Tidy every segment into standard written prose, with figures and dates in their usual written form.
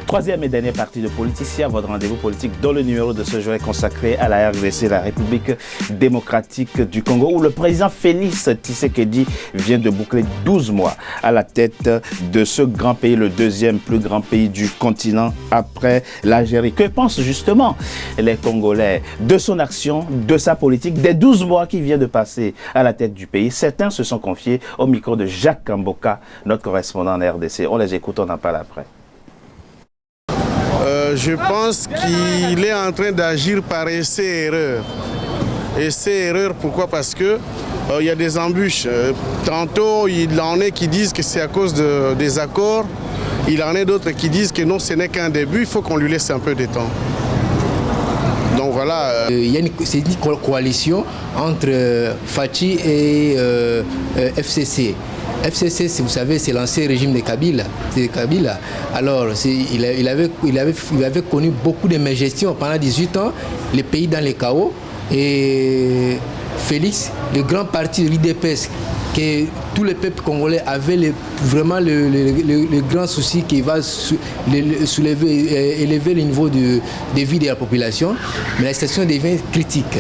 Troisième et dernière partie de Politicien, votre rendez-vous politique dans le numéro de ce jour est consacré à la RDC, la République démocratique du Congo, où le président Félix Tshisekedi vient de boucler 12 mois à la tête de ce grand pays, le deuxième plus grand pays du continent après l'Algérie. Que pensent justement les Congolais de son action, de sa politique, des 12 mois qui vient de passer à la tête du pays? Certains se sont confiés au micro de Jacques Kamboka, notre correspondant en RDC. On les écoute, on en parle après. Je pense qu'il est en train d'agir par essai-erreur. Essai-erreur, pourquoi? Parce que il y a des embûches. Tantôt, il en est qui disent que c'est à cause des accords. Il en est d'autres qui disent que non, ce n'est qu'un début. Il faut qu'on lui laisse un peu de temps. Donc voilà. Il y a une coalition entre Fachi et FCC. FCC, vous savez, c'est l'ancien régime de Kabila. Alors, il avait connu beaucoup de mégestions pendant 18 ans, les pays dans les chaos. Et Félix, le grand parti de l'IDPS, que tous les peuples congolais avaient vraiment le grand souci qui va élever le niveau de vie de la population, mais la situation devient critique.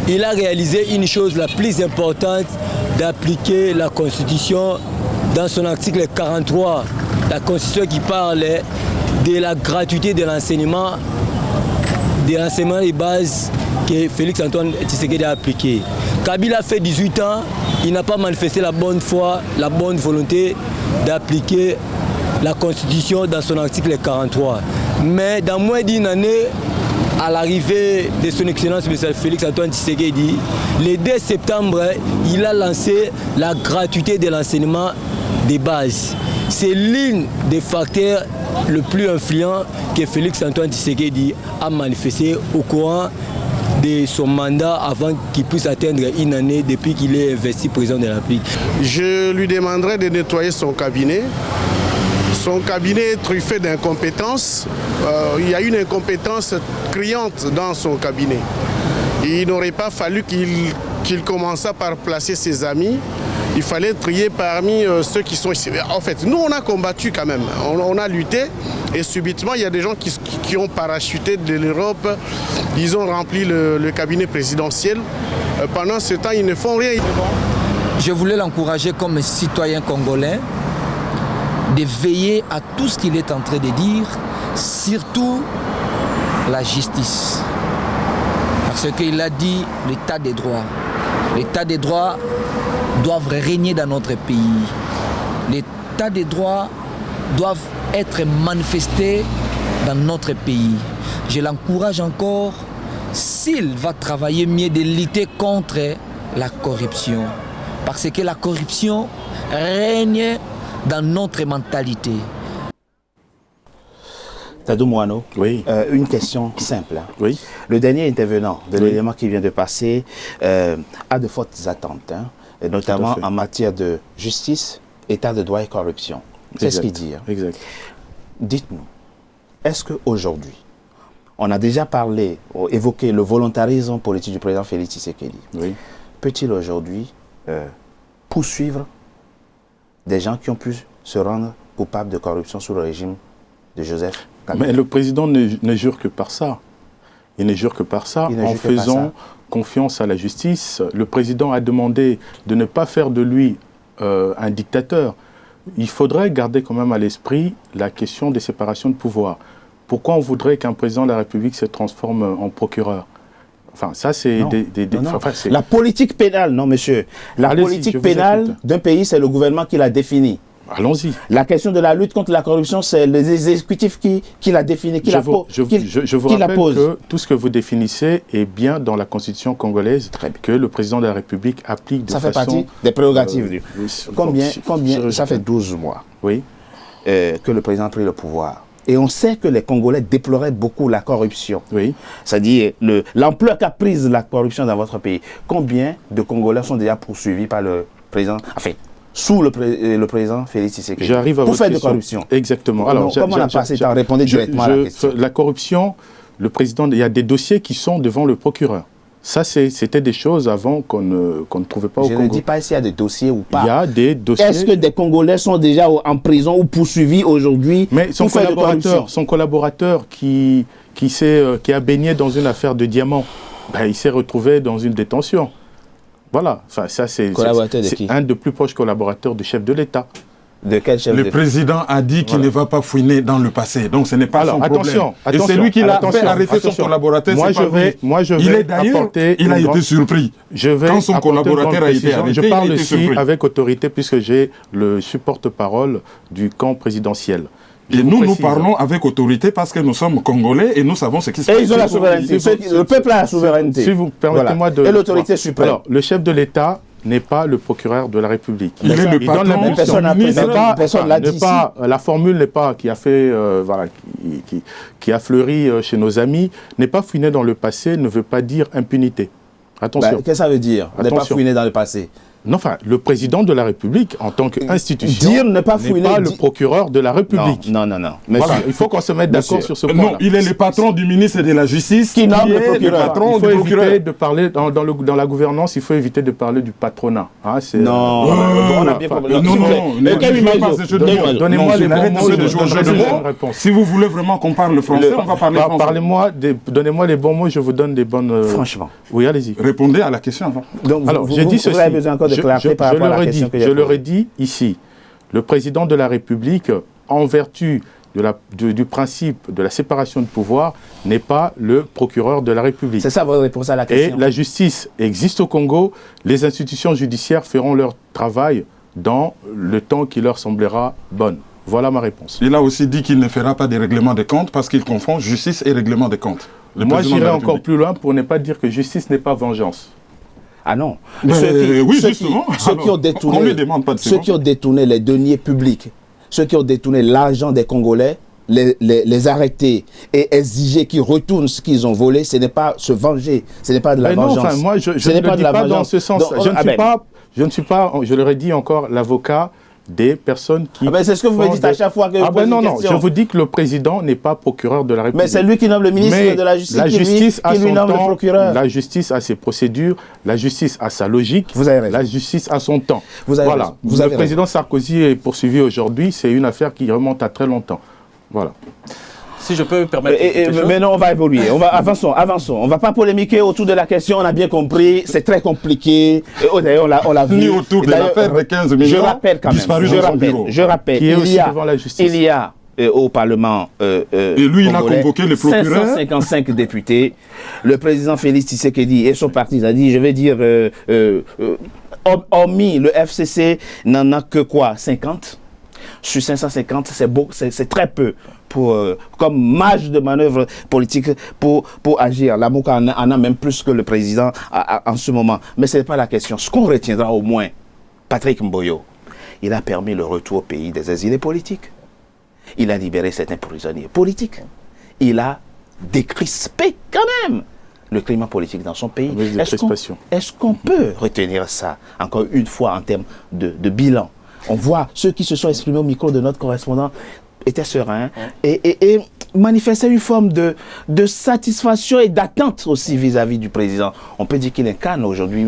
Il a réalisé une chose la plus importante, d'appliquer la Constitution dans son article 43, la Constitution qui parle de la gratuité de l'enseignement de base que Félix Antoine Tshisekedi a appliqué. Kabila a fait 18 ans, il n'a pas manifesté la bonne foi, la bonne volonté d'appliquer la Constitution dans son article 43. Mais dans moins d'une année, à l'arrivée de son Excellence M. Félix Antoine Tshisekedi, le 2 septembre, il a lancé la gratuité de l'enseignement de base. C'est l'un des facteurs le plus influent que Félix Antoine Tshisekedi a manifesté au courant de son mandat avant qu'il puisse atteindre une année depuis qu'il est investi président de la République. Je lui demanderai de nettoyer son cabinet. Son cabinet est truffé d'incompétence. Il y a une incompétence criante dans son cabinet. Il n'aurait pas fallu qu'il commençât par placer ses amis. Il fallait trier parmi ceux qui sont ici. En fait, nous, on a combattu quand même. On a lutté. Et subitement, il y a des gens qui ont parachuté de l'Europe. Ils ont rempli le cabinet présidentiel. Pendant ce temps, ils ne font rien. Je voulais l'encourager comme citoyen congolais de veiller à tout ce qu'il est en train de dire, surtout la justice. Parce qu'il a dit l'état des droits. L'état des droits doivent régner dans notre pays. L'état des droits doivent être manifestés dans notre pays. Je l'encourage encore, s'il va travailler mieux de lutter contre la corruption. Parce que la corruption règne dans notre mentalité. Tadou Moano, oui. Une question simple. Oui. Le dernier intervenant de l'élément qui vient de passer a de fortes attentes, et notamment en matière de justice, état de droit et corruption. C'est ce qu'il dit. Exact. Dites-nous, est-ce qu'aujourd'hui, on a déjà parlé, évoqué le volontarisme politique du président Félix Tshisekedi. Oui. Peut-il aujourd'hui poursuivre des gens qui ont pu se rendre coupables de corruption sous le régime de Joseph Kabila? Mais le président ne jure que par ça. Il ne jure que par ça, en faisant confiance à la justice. Le président a demandé de ne pas faire de lui un dictateur. Il faudrait garder quand même à l'esprit la question des séparations de pouvoir. Pourquoi on voudrait qu'un président de la République se transforme en procureur? Enfin, ça, c'est la politique pénale, non, monsieur. La politique pénale d'un pays, c'est le gouvernement qui l'a définie. Allons-y. La question de la lutte contre la corruption, c'est les exécutifs qui l'a définie, qui la pose. Je vous rappelle que tout ce que vous définissez est bien dans la Constitution congolaise, que le président de la République applique de façon... Ça fait partie des prérogatives. Combien ça fait 12 mois que le président a pris le pouvoir. Et on sait que les Congolais déploraient beaucoup la corruption. Oui. C'est-à-dire l'ampleur qu'a prise la corruption dans votre pays. Combien de Congolais sont déjà poursuivis par le président, enfin, sous le président Félix Tshisekedi pour faire de corruption? Exactement. Alors, comment on a passé à répondre directement à la question? La corruption, le président, il y a des dossiers qui sont devant le procureur. Ça, c'était des choses avant qu'on ne trouvait pas au Congo. Je ne dis pas s'il y a des dossiers ou pas. Il y a des dossiers. Est-ce que des Congolais sont déjà en prison ou poursuivis aujourd'hui? Mais son collaborateur qui a baigné dans une affaire de diamants, ben, il s'est retrouvé dans une détention. Voilà. Enfin, ça, c'est un des plus proches collaborateurs du chef de l'État. De quel chef Le président a dit qu'il ne va pas fouiner dans le passé, donc ce n'est pas son problème. Et c'est lui qui l'a fait arrêter son collaborateur. Il est d'ailleurs, il a été surpris. Quand son collaborateur a été arrêté, je parle aussi avec autorité puisque j'ai je suis porte-parole du camp présidentiel. Et nous parlons avec autorité parce que nous sommes Congolais et nous savons ce qui se passe. Et ils ont la souveraineté. Le peuple a la souveraineté. Si vous permettez-moi de... Et l'autorité suprême. Alors, le chef de l'État n'est pas le procureur de la République. Il est le patron. Personne l'a dit. La formule n'est pas qui a fait, qui a fleuri chez nos amis, n'est pas fouiner dans le passé, ne veut pas dire impunité. Attention. Qu'est-ce que ça veut dire? Ne pas fouiner dans le passé. Non, enfin, le président de la République, en tant qu'institution, n'est pas le procureur de la République. Non. Mais voilà, il faut qu'on se mette d'accord sur ce point. Non, il est le patron du ministre de la Justice qui nomme le procureur. Il faut éviter de parler, dans la gouvernance, il faut éviter de parler du patronat. Hein, non, on a bien compris. Donnez-moi les bons mots. Si vous voulez vraiment qu'on parle français, on va parler français. Donnez-moi les bons mots, je vous donne des bonnes... Franchement. Oui, allez-y. Répondez à la question. Alors, j'ai dit ceci. Je leur ai dit ici, le président de la République, en vertu du principe de la séparation de pouvoir, n'est pas le procureur de la République. C'est ça votre réponse à la question. Et la justice existe au Congo, les institutions judiciaires feront leur travail dans le temps qui leur semblera bon. Voilà ma réponse. Il a aussi dit qu'il ne fera pas des règlements de comptes parce qu'il confond justice et règlement de comptes. Moi, j'irai encore plus loin pour ne pas dire que justice n'est pas vengeance. Ah non. Ceux qui ont détourné les deniers publics, ceux qui ont détourné l'argent des Congolais, les arrêter et exiger qu'ils retournent ce qu'ils ont volé, ce n'est pas se venger, ce n'est pas de la vengeance. Non, enfin, moi, je ne le dis pas dans ce sens. Je ne suis pas, je leur ai dit encore, l'avocat des personnes qui... c'est ce que vous me dites à chaque fois que vous posez une question. Je vous dis que le président n'est pas procureur de la République. Mais c'est lui qui nomme le ministre de la Justice qui lui nomme le procureur. La justice a ses procédures, la justice a sa logique, vous avez raison. La justice a son temps. Voilà. Le président Sarkozy est poursuivi aujourd'hui, c'est une affaire qui remonte à très longtemps. Voilà. Si je peux me permettre. Mais non, on va évoluer. Avançons. On ne va pas polémiquer autour de la question, on a bien compris. C'est très compliqué. D'ailleurs, on l'a vu. Ni autour de l'affaire de 15 millions. Je rappelle quand même. Je rappelle. Il y a au Parlement et lui, il a convoqué le procureur. 555 députés. Le président Félix Tshisekedi et son parti a dit, je vais dire, hormis le FCC, n'en a que quoi, 50 ? Sur 550, c'est très peu comme marge de manœuvre politique pour agir. La MOCA en a même plus que le président en ce moment. Mais ce n'est pas la question. Ce qu'on retiendra au moins, Patrick Mboyo, il a permis le retour au pays des exilés politiques. Il a libéré certains prisonniers politiques. Il a décrispé quand même le climat politique dans son pays. Est-ce qu'on peut retenir ça, encore une fois, en termes de bilan? On voit ceux qui se sont exprimés au micro de notre correspondant étaient sereins et manifestaient une forme de satisfaction et d'attente aussi vis-à-vis du président. On peut dire qu'il incarne aujourd'hui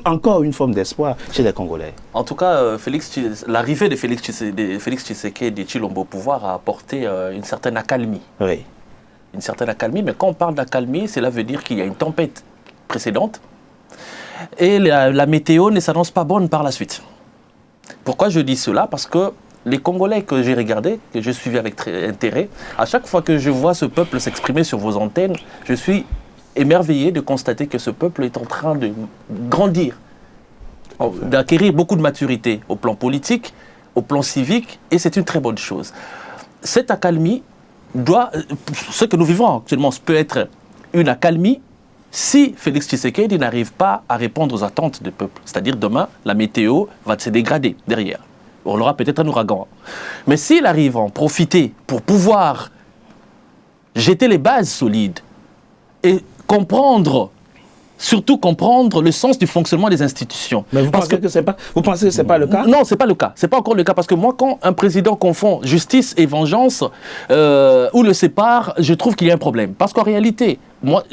encore une forme d'espoir chez les Congolais. En tout cas, l'arrivée de Félix Tshisekedi de Tshilombo au pouvoir a apporté une certaine accalmie. Oui. Une certaine accalmie, mais quand on parle d'accalmie, cela veut dire qu'il y a une tempête précédente et la météo ne s'annonce pas bonne par la suite. Pourquoi je dis cela? Parce que les Congolais que j'ai regardés, que je suivis avec intérêt, à chaque fois que je vois ce peuple s'exprimer sur vos antennes, je suis émerveillé de constater que ce peuple est en train de grandir, d'acquérir beaucoup de maturité au plan politique, au plan civique, et c'est une très bonne chose. Cette accalmie ce que nous vivons actuellement peut être une accalmie si Félix Tshisekedi n'arrive pas à répondre aux attentes du peuple. C'est-à-dire demain, la météo va se dégrader derrière. On aura peut-être un ouragan. Mais s'il arrive à en profiter pour pouvoir jeter les bases solides et comprendre surtout comprendre le sens du fonctionnement des institutions. Mais vous pensez que ce n'est pas le cas? Non, ce n'est pas le cas. Ce n'est pas encore le cas. Parce que moi, quand un président confond justice et vengeance, ou le sépare, je trouve qu'il y a un problème. Parce qu'en réalité, moi,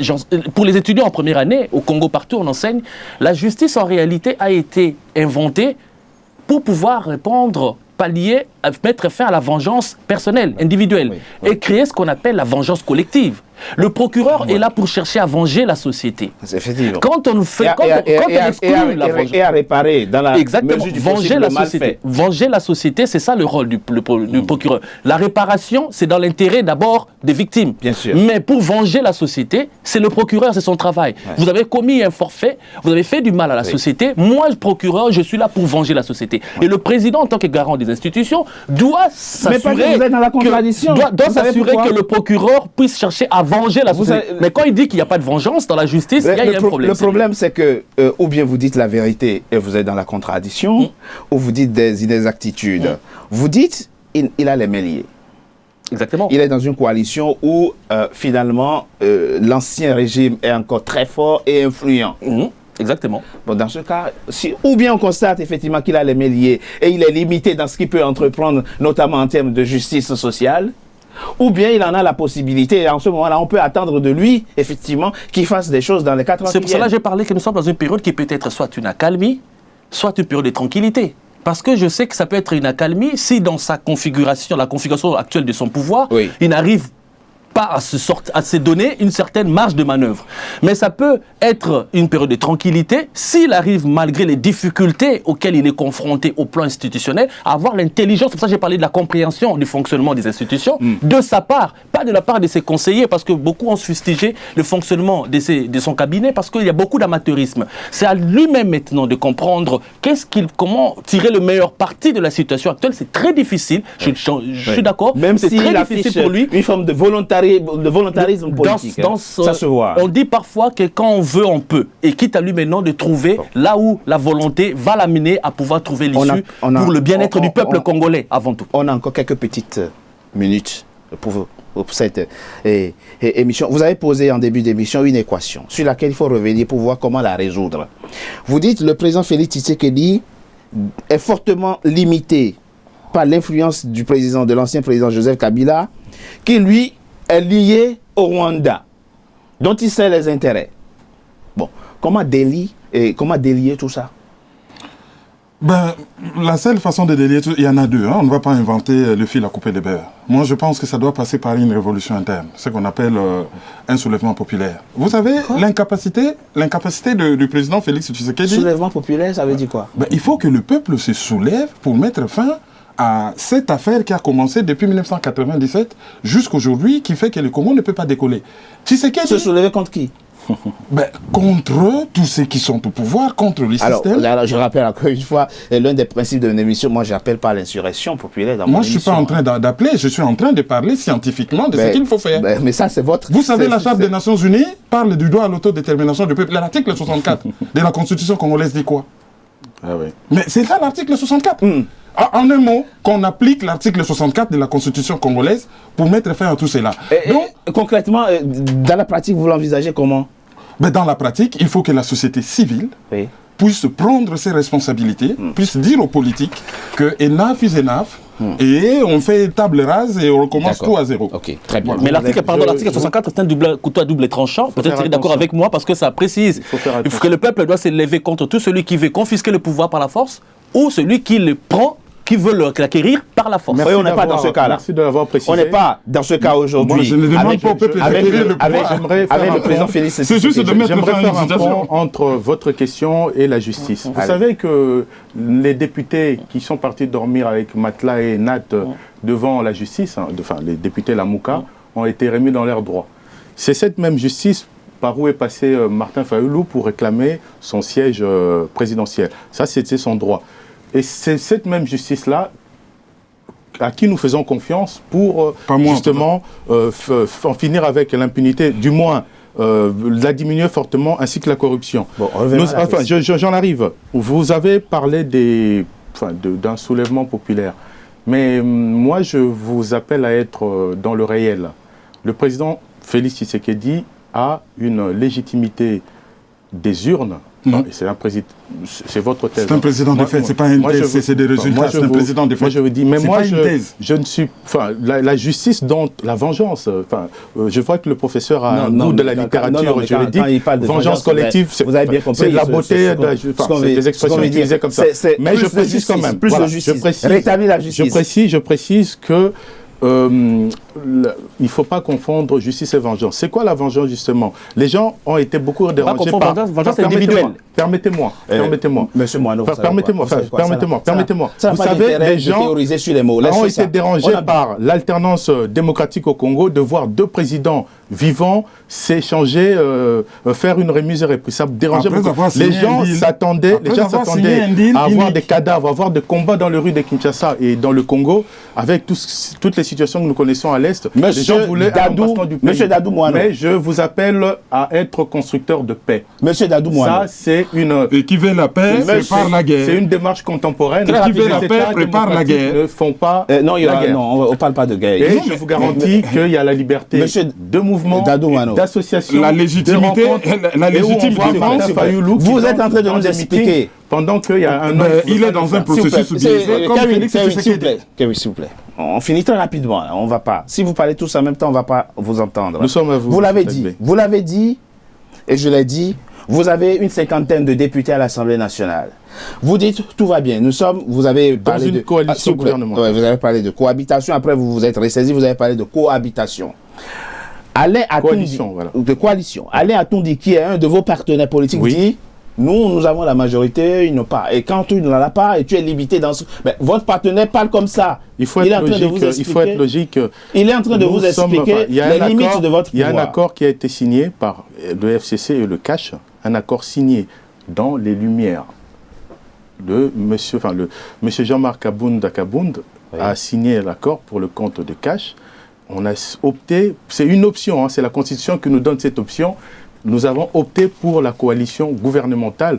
pour les étudiants en première année, au Congo partout, on enseigne, la justice en réalité a été inventée pour pouvoir répondre, pallier, mettre fin à la vengeance personnelle, individuelle, et créer ce qu'on appelle la vengeance collective. Le procureur est là pour chercher à venger la société. Effectivement. Quand on fait, exclut la vengeance, et à réparer dans la exactement, mesure du venger possible, la le mal société. fait. Venger la société, c'est ça le rôle du procureur. La réparation, c'est dans l'intérêt d'abord des victimes. Bien sûr. Mais pour venger la société, c'est le procureur, c'est son travail. Ouais. Vous avez commis un forfait, vous avez fait du mal à la société. Moi, procureur, je suis là pour venger la société. Ouais. Et le président, en tant que garant des institutions, doit s'assurer que le procureur puisse chercher à venger la société. Mais quand il dit qu'il n'y a pas de vengeance dans la justice, il y a un problème. Le problème, c'est que ou bien vous dites la vérité et vous êtes dans la contradiction, ou vous dites des inexactitudes. Vous dites, il a les mains liées. Exactement. Il est dans une coalition où, finalement, l'ancien régime est encore très fort et influent. Exactement. Bon, dans ce cas, ou bien on constate effectivement qu'il a les mains liées et il est limité dans ce qu'il peut entreprendre, notamment en termes de justice sociale, ou bien il en a la possibilité, et en ce moment-là, on peut attendre de lui, effectivement, qu'il fasse des choses dans les 4 ans. C'est pour cela que j'ai parlé que nous sommes dans une période qui peut être soit une accalmie, soit une période de tranquillité. Parce que je sais que ça peut être une accalmie si dans sa configuration, la configuration actuelle de son pouvoir, il n'arrive pas à se donner une certaine marge de manœuvre. Mais ça peut être une période de tranquillité s'il arrive, malgré les difficultés auxquelles il est confronté au plan institutionnel, à avoir l'intelligence. C'est pour ça que j'ai parlé de la compréhension du fonctionnement des institutions, de sa part, pas de la part de ses conseillers, parce que beaucoup ont fustigé le fonctionnement de son cabinet, parce qu'il y a beaucoup d'amateurisme. C'est à lui-même maintenant de comprendre comment tirer le meilleur parti de la situation actuelle. C'est très difficile, je suis d'accord. Même si il affiche pour lui une forme de volontarisme politique, ça se voit. On dit parfois que quand on veut, on peut. Et quitte à lui maintenant de trouver là où la volonté va l'amener à pouvoir trouver l'issue pour le bien-être du peuple congolais, avant tout. On a encore quelques petites minutes pour cette émission. Vous avez posé en début d'émission une équation sur laquelle il faut revenir pour voir comment la résoudre. Vous dites que le président Félix Tshisekedi est fortement limité par l'influence de l'ancien président Joseph Kabila, qui lui est lié au Rwanda, dont il sait les intérêts. Bon, comment délier tout ça? Ben, la seule façon de délier, il y en a deux. On ne va pas inventer le fil à couper le beurre. Moi, je pense que ça doit passer par une révolution interne, ce qu'on appelle un soulèvement populaire. Vous savez, l'incapacité du président Félix Tshisekedi... Soulèvement populaire, ça veut dire quoi? Ben, il faut que le peuple se soulève pour mettre fin à cette affaire qui a commencé depuis 1997 jusqu'aujourd'hui, qui fait que le Congo ne peut pas décoller. Tshisekedi... Se soulever contre qui? Ben, contre tous ceux qui sont au pouvoir, contre le système. Alors, je rappelle encore une fois, l'un des principes de mon émission, moi, je n'appelle pas l'insurrection populaire dans mon émission. Moi, je ne suis pas en train d'appeler, je suis en train de parler scientifiquement de ce qu'il faut faire. Mais ça, c'est votre... Vous savez, la Charte des Nations Unies parle du droit à l'autodétermination du peuple. L'article 64 de la Constitution congolaise dit quoi? Ah oui. Mais c'est ça l'article 64. En un mot, qu'on applique l'article 64 de la Constitution congolaise pour mettre fin à tout cela. Donc, concrètement, dans la pratique, vous l'envisagez comment? Ben, dans la pratique, il faut que la société civile puisse prendre ses responsabilités, puisse dire aux politiques que enough is enough, et on fait table rase et on recommence tout à zéro. Ok, très bien. Mais l'article 64 c'est un couteau à double tranchant. Peut-être que vous êtes d'accord avec moi parce que ça précise que le peuple doit se lever contre tout celui qui veut confisquer le pouvoir par la force ou celui qui le prend, qui veut l'acquérir par la force. Mais on n'est pas dans ce cas-là. Merci de l'avoir précisé. On n'est pas dans ce cas aujourd'hui. Moi, je ne demande pas au peuple d'acquérir le pouvoir. Avec le président Félix. C'est juste de mettre fin à une situation entre votre question et la justice. Vous savez que les députés qui sont partis dormir avec Matla et Nat devant la justice, enfin les députés Lamouka, ont été remis dans leurs droits. C'est cette même justice par où est passé Martin Fayulu pour réclamer son siège présidentiel. Ça, c'était son droit. Et c'est cette même justice-là à qui nous faisons confiance pour justement en finir avec l'impunité, du moins la diminuer fortement, ainsi que la corruption. Bon, j'en arrive. Vous avez parlé d'un soulèvement populaire. Mais moi, je vous appelle à être dans le réel. Le président Félix Tshisekedi a une légitimité des urnes. C'est un président, c'est votre thèse. C'est un président de fait, c'est pas une thèse, c'est des résultats, c'est un président de fait. Moi je vous dis, mais moi je ne suis, enfin la justice dont la vengeance, enfin je vois que le professeur a un goût de la littérature juridique, vengeance collective, vous avez bien compris, c'est de la beauté, c'est des expressions utilisées comme ça. Mais je précise quand même, rétablir la justice. Je précise que il ne faut pas confondre justice et vengeance. C'est quoi la vengeance justement? Les gens ont été beaucoup dérangés par... Vengeance individuelle. Permettez-moi. Monsieur Moineau, permettez-moi. Vous savez, les gens ont été dérangés par l'alternance démocratique au Congo de voir deux présidents vivants s'échanger, faire une remise et reprise. Ça dérangeait beaucoup. Les gens s'attendaient à avoir des cadavres, à avoir des combats dans les rues de Kinshasa et dans le Congo, avec toutes les situations que nous connaissons à l'Est. Les gens voulaient un baston du pays. Monsieur Dadou Moineau. Mais je vous appelle à être constructeur de paix. Monsieur Dadou Moineau. Ça, c'est une... Et qui veut la paix, prépare la guerre. C'est une démarche contemporaine. Qui veut la paix, prépare la guerre. Ne font pas non, on ne parle pas de guerre. Et je vous garantis qu'il y a la liberté de mouvement, d'association, la légitimité, vous êtes en train de nous expliquer. Pendant qu'il y a un il est dans un processus biaisé. Kevin, s'il vous plaît. On finit très rapidement. On va pas. Si vous parlez tous en même temps, on ne va pas vous entendre. Nous sommes à vous. Vous l'avez dit, et je l'ai dit, vous avez une cinquantaine de députés à l'Assemblée nationale. Vous dites tout va bien. Vous avez parlé de coalition gouvernement. Ouais, vous avez parlé de cohabitation. Après, vous vous êtes ressaisi. Vous avez parlé de cohabitation. Alain Atundi, de coalition. Alain Atundi, qui est un de vos partenaires politiques, dit nous avons la majorité, ils n'ont pas. Et quand tu n'en as pas et tu es limité dans ce... Mais votre partenaire parle comme ça. Il faut être logique. Il est en train de vous expliquer les limites de votre pouvoir. Il y a un accord qui a été signé par le FCC et le CACH, un accord signé dans les Lumières. Monsieur Jean-Marc Kabound a signé l'accord pour le compte de CACH. On a opté, c'est une option, c'est la Constitution qui nous donne cette option. Nous avons opté pour la coalition gouvernementale,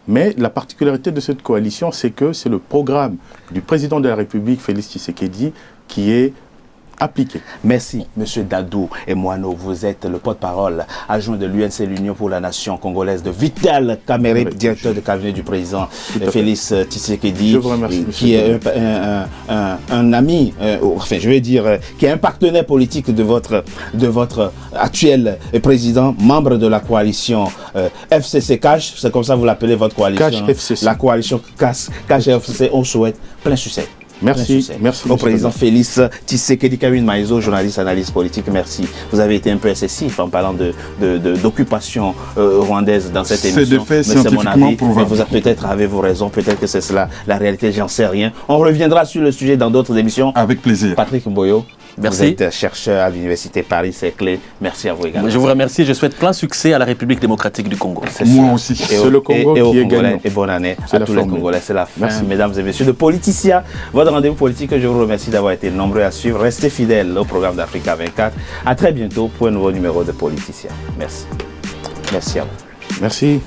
mais la particularité de cette coalition, c'est que c'est le programme du président de la République, Félix Tshisekedi, qui est appliqué. Merci, Monsieur Dadou et Moineau. Vous êtes le porte-parole adjoint de l'UNC, l'Union pour la Nation congolaise, de Vital Kamerhe, directeur de cabinet du président Félix Tshisekedi, qui est un ami, qui est un partenaire politique de votre actuel président, membre de la coalition FCC-CACH, c'est comme ça que vous l'appelez votre coalition. CACH-FCC. La coalition CACH-FCC, on souhaite plein succès. Merci au président Félix Tshisekedi Kawin Maizo, journaliste, analyste politique, merci. Vous avez été un peu excessif en parlant d'occupation rwandaise dans cette émission. C'est mon avis. Mais vous peut-être avez-vous raison, peut-être que c'est cela la réalité, j'en sais rien. On reviendra sur le sujet dans d'autres émissions. Avec plaisir. Patrick Mboyo. Merci. Vous êtes chercheur à l'Université Paris-Saclay. Merci à vous également. Je vous remercie. Je souhaite plein succès à la République démocratique du Congo. Moi aussi. C'est le Congo qui est gagnant. Et bonne année à tous les Congolais. C'est la fin, mesdames et messieurs, de Politicien. Votre rendez-vous politique, je vous remercie d'avoir été nombreux à suivre. Restez fidèles au programme d'Africa 24. À très bientôt pour un nouveau numéro de Politicien. Merci. Merci à vous. Merci.